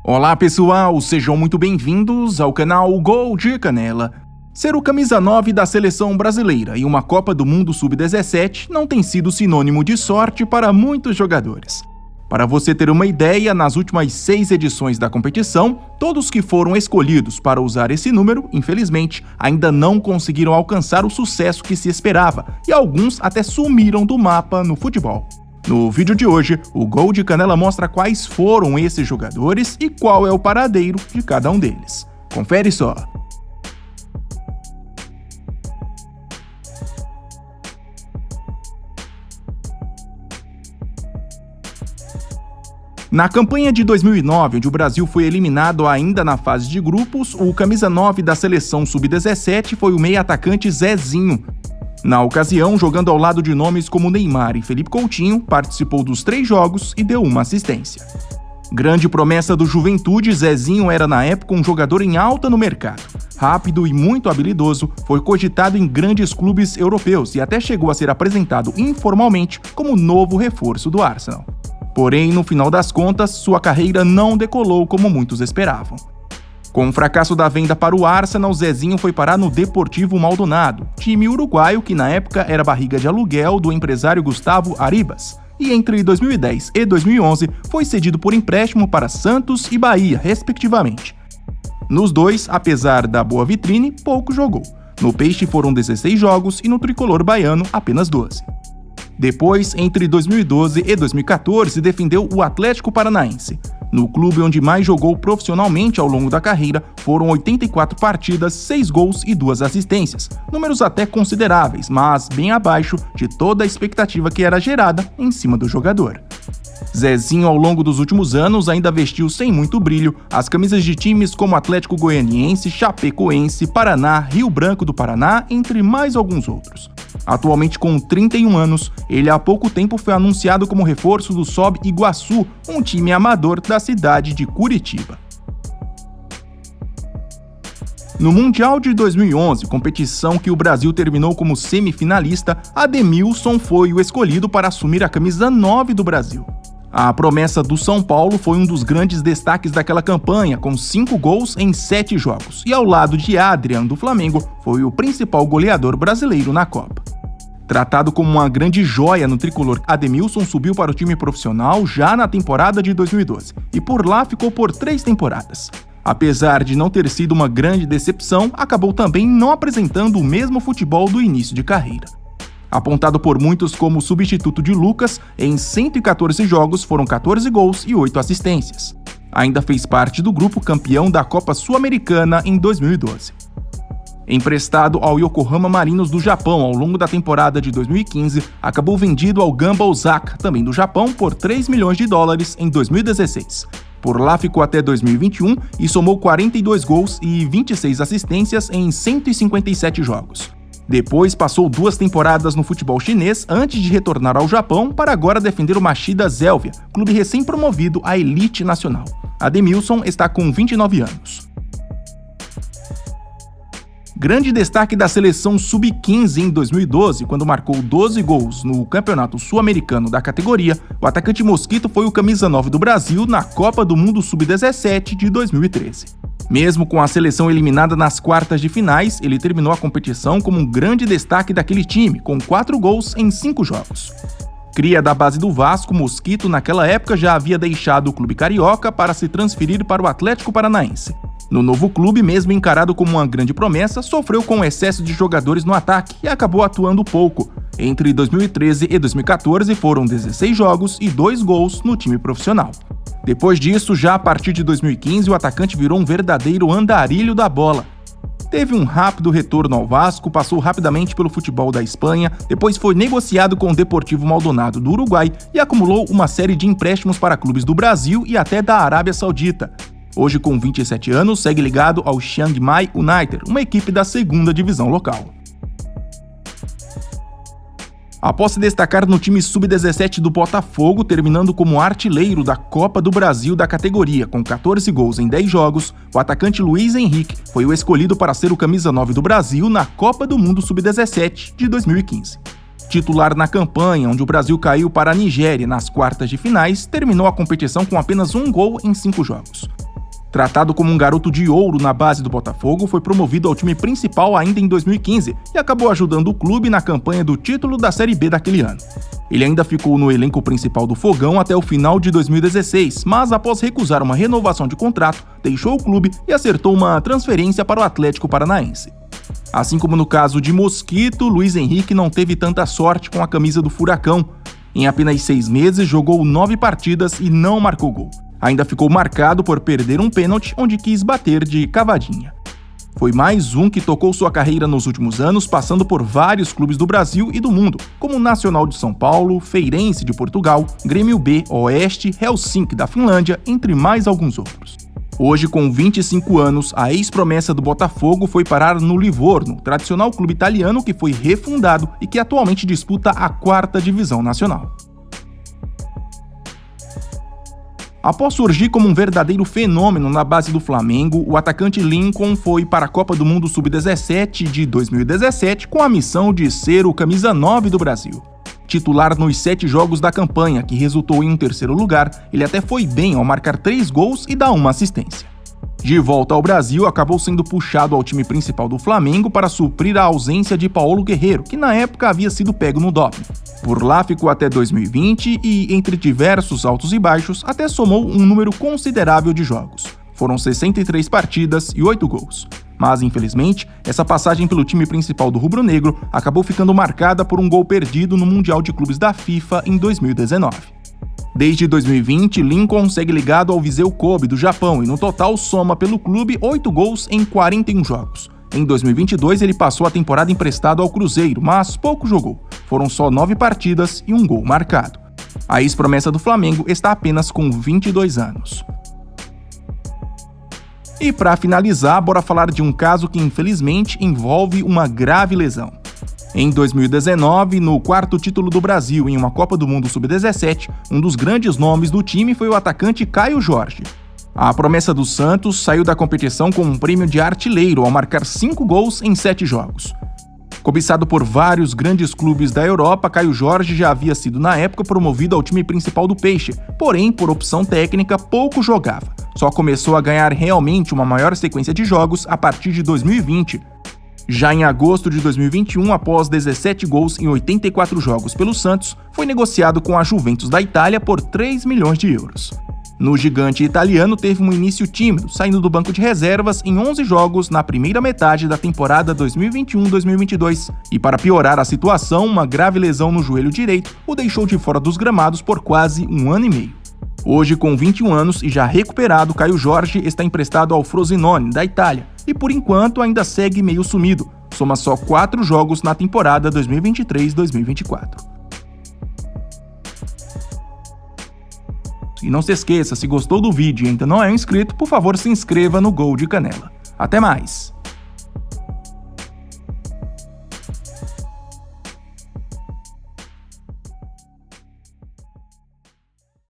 Olá pessoal, sejam muito bem-vindos ao canal Gol de Canela. Ser o camisa 9 da seleção brasileira em uma Copa do Mundo Sub-17 não tem sido sinônimo de sorte para muitos jogadores. Para você ter uma ideia, nas últimas 6 edições da competição, todos que foram escolhidos para usar esse número, infelizmente, ainda não conseguiram alcançar o sucesso que se esperava, e alguns até sumiram do mapa no futebol. No vídeo de hoje, o Gol de Canela mostra quais foram esses jogadores e qual é o paradeiro de cada um deles. Confere só! Na campanha de 2009, onde o Brasil foi eliminado ainda na fase de grupos, o camisa 9 da seleção sub-17 foi o meia-atacante Zezinho. Na ocasião, jogando ao lado de nomes como Neymar e Felipe Coutinho, participou dos 3 jogos e deu uma assistência. Grande promessa do Juventude, Zezinho era na época um jogador em alta no mercado. Rápido e muito habilidoso, foi cogitado em grandes clubes europeus e até chegou a ser apresentado informalmente como novo reforço do Arsenal. Porém, no final das contas, sua carreira não decolou como muitos esperavam. Com o fracasso da venda para o Arsenal, Zezinho foi parar no Deportivo Maldonado, time uruguaio que na época era barriga de aluguel do empresário Gustavo Arribas, e entre 2010 e 2011 foi cedido por empréstimo para Santos e Bahia, respectivamente. Nos dois, apesar da boa vitrine, pouco jogou. No Peixe foram 16 jogos e no tricolor baiano apenas 12. Depois, entre 2012 e 2014, defendeu o Atlético Paranaense. No clube onde mais jogou profissionalmente ao longo da carreira, foram 84 partidas, 6 gols e 2 assistências. Números até consideráveis, mas bem abaixo de toda a expectativa que era gerada em cima do jogador. Zezinho, ao longo dos últimos anos, ainda vestiu sem muito brilho as camisas de times como Atlético Goianiense, Chapecoense, Paraná, Rio Branco do Paraná, entre mais alguns outros. Atualmente com 31 anos, ele há pouco tempo foi anunciado como reforço do SOB Iguaçu, um time amador da cidade de Curitiba. No Mundial de 2011, competição que o Brasil terminou como semifinalista, Ademilson foi o escolhido para assumir a camisa 9 do Brasil. A promessa do São Paulo foi um dos grandes destaques daquela campanha, com 5 gols em 7 jogos, e ao lado de Adrian, do Flamengo, foi o principal goleador brasileiro na Copa. Tratado como uma grande joia no tricolor, Ademilson subiu para o time profissional já na temporada de 2012, e por lá ficou por 3 temporadas. Apesar de não ter sido uma grande decepção, acabou também não apresentando o mesmo futebol do início de carreira. Apontado por muitos como substituto de Lucas, em 114 jogos foram 14 gols e 8 assistências. Ainda fez parte do grupo campeão da Copa Sul-Americana em 2012. Emprestado ao Yokohama Marinos do Japão ao longo da temporada de 2015, acabou vendido ao Gamba Osaka, também do Japão, por 3 milhões de dólares em 2016. Por lá ficou até 2021 e somou 42 gols e 26 assistências em 157 jogos. Depois passou 2 temporadas no futebol chinês antes de retornar ao Japão para agora defender o Machida Zelvia, clube recém-promovido à elite nacional. Ademilson está com 29 anos. Grande destaque da seleção sub-15 em 2012, quando marcou 12 gols no Campeonato Sul-Americano da categoria, o atacante Mosquito foi o camisa 9 do Brasil na Copa do Mundo Sub-17 de 2013. Mesmo com a seleção eliminada nas quartas de finais, ele terminou a competição como um grande destaque daquele time, com 4 gols em 5 jogos. Cria da base do Vasco, Mosquito naquela época já havia deixado o clube carioca para se transferir para o Atlético Paranaense. No novo clube, mesmo encarado como uma grande promessa, sofreu com o excesso de jogadores no ataque e acabou atuando pouco. Entre 2013 e 2014 foram 16 jogos e 2 gols no time profissional. Depois disso, já a partir de 2015, o atacante virou um verdadeiro andarilho da bola. Teve um rápido retorno ao Vasco, passou rapidamente pelo futebol da Espanha, depois foi negociado com o Deportivo Maldonado do Uruguai e acumulou uma série de empréstimos para clubes do Brasil e até da Arábia Saudita. Hoje, com 27 anos, segue ligado ao Chiang Mai United, uma equipe da 2ª divisão local. Após se destacar no time sub-17 do Botafogo, terminando como artilheiro da Copa do Brasil da categoria, com 14 gols em 10 jogos, o atacante Luiz Henrique foi o escolhido para ser o camisa 9 do Brasil na Copa do Mundo Sub-17 de 2015. Titular na campanha, onde o Brasil caiu para a Nigéria nas quartas de finais, terminou a competição com apenas 1 gol em 5 jogos. Tratado como um garoto de ouro na base do Botafogo, foi promovido ao time principal ainda em 2015 e acabou ajudando o clube na campanha do título da Série B daquele ano. Ele ainda ficou no elenco principal do Fogão até o final de 2016, mas após recusar uma renovação de contrato, deixou o clube e acertou uma transferência para o Atlético Paranaense. Assim como no caso de Mosquito, Luiz Henrique não teve tanta sorte com a camisa do Furacão. Em apenas 6 meses, jogou 9 partidas e não marcou gol. Ainda ficou marcado por perder um pênalti onde quis bater de cavadinha. Foi mais um que tocou sua carreira nos últimos anos, passando por vários clubes do Brasil e do mundo, como Nacional de São Paulo, Feirense de Portugal, Grêmio B, Oeste, Helsinki da Finlândia, entre mais alguns outros. Hoje, com 25 anos, a ex-promessa do Botafogo foi parar no Livorno, tradicional clube italiano que foi refundado e que atualmente disputa a 4ª divisão nacional. Após surgir como um verdadeiro fenômeno na base do Flamengo, o atacante Lincoln foi para a Copa do Mundo Sub-17 de 2017 com a missão de ser o camisa 9 do Brasil. Titular nos 7 jogos da campanha, que resultou em um 3º lugar, ele até foi bem ao marcar 3 gols e dar uma assistência. De volta ao Brasil, acabou sendo puxado ao time principal do Flamengo para suprir a ausência de Paulo Guerreiro, que na época havia sido pego no doping. Por lá ficou até 2020 e, entre diversos altos e baixos, até somou um número considerável de jogos. Foram 63 partidas e 8 gols. Mas, infelizmente, essa passagem pelo time principal do rubro-negro acabou ficando marcada por um gol perdido no Mundial de Clubes da FIFA em 2019. Desde 2020, Lincoln segue ligado ao Viseu Kobe do Japão e no total soma pelo clube 8 gols em 41 jogos. Em 2022 ele passou a temporada emprestado ao Cruzeiro, mas pouco jogou. Foram só 9 partidas e um gol marcado. A ex-promessa do Flamengo está apenas com 22 anos. E para finalizar, bora falar de um caso que infelizmente envolve uma grave lesão. Em 2019, no 4º título do Brasil em uma Copa do Mundo Sub-17, um dos grandes nomes do time foi o atacante Caio Jorge. A promessa do Santos saiu da competição com um prêmio de artilheiro ao marcar 5 gols em 7 jogos. Cobiçado por vários grandes clubes da Europa, Caio Jorge já havia sido na época promovido ao time principal do Peixe, porém, por opção técnica, pouco jogava. Só começou a ganhar realmente uma maior sequência de jogos a partir de 2020. Já em agosto de 2021, após 17 gols em 84 jogos pelo Santos, foi negociado com a Juventus da Itália por 3 milhões de euros. No gigante italiano teve um início tímido, saindo do banco de reservas em 11 jogos na primeira metade da temporada 2021-2022. E para piorar a situação, uma grave lesão no joelho direito o deixou de fora dos gramados por quase um ano e meio. Hoje, com 21 anos e já recuperado, Caio Jorge está emprestado ao Frosinone, da Itália, e por enquanto ainda segue meio sumido. Soma só 4 jogos na temporada 2023-2024. E não se esqueça, se gostou do vídeo e ainda não é inscrito, por favor se inscreva no Gol de Canela. Até mais!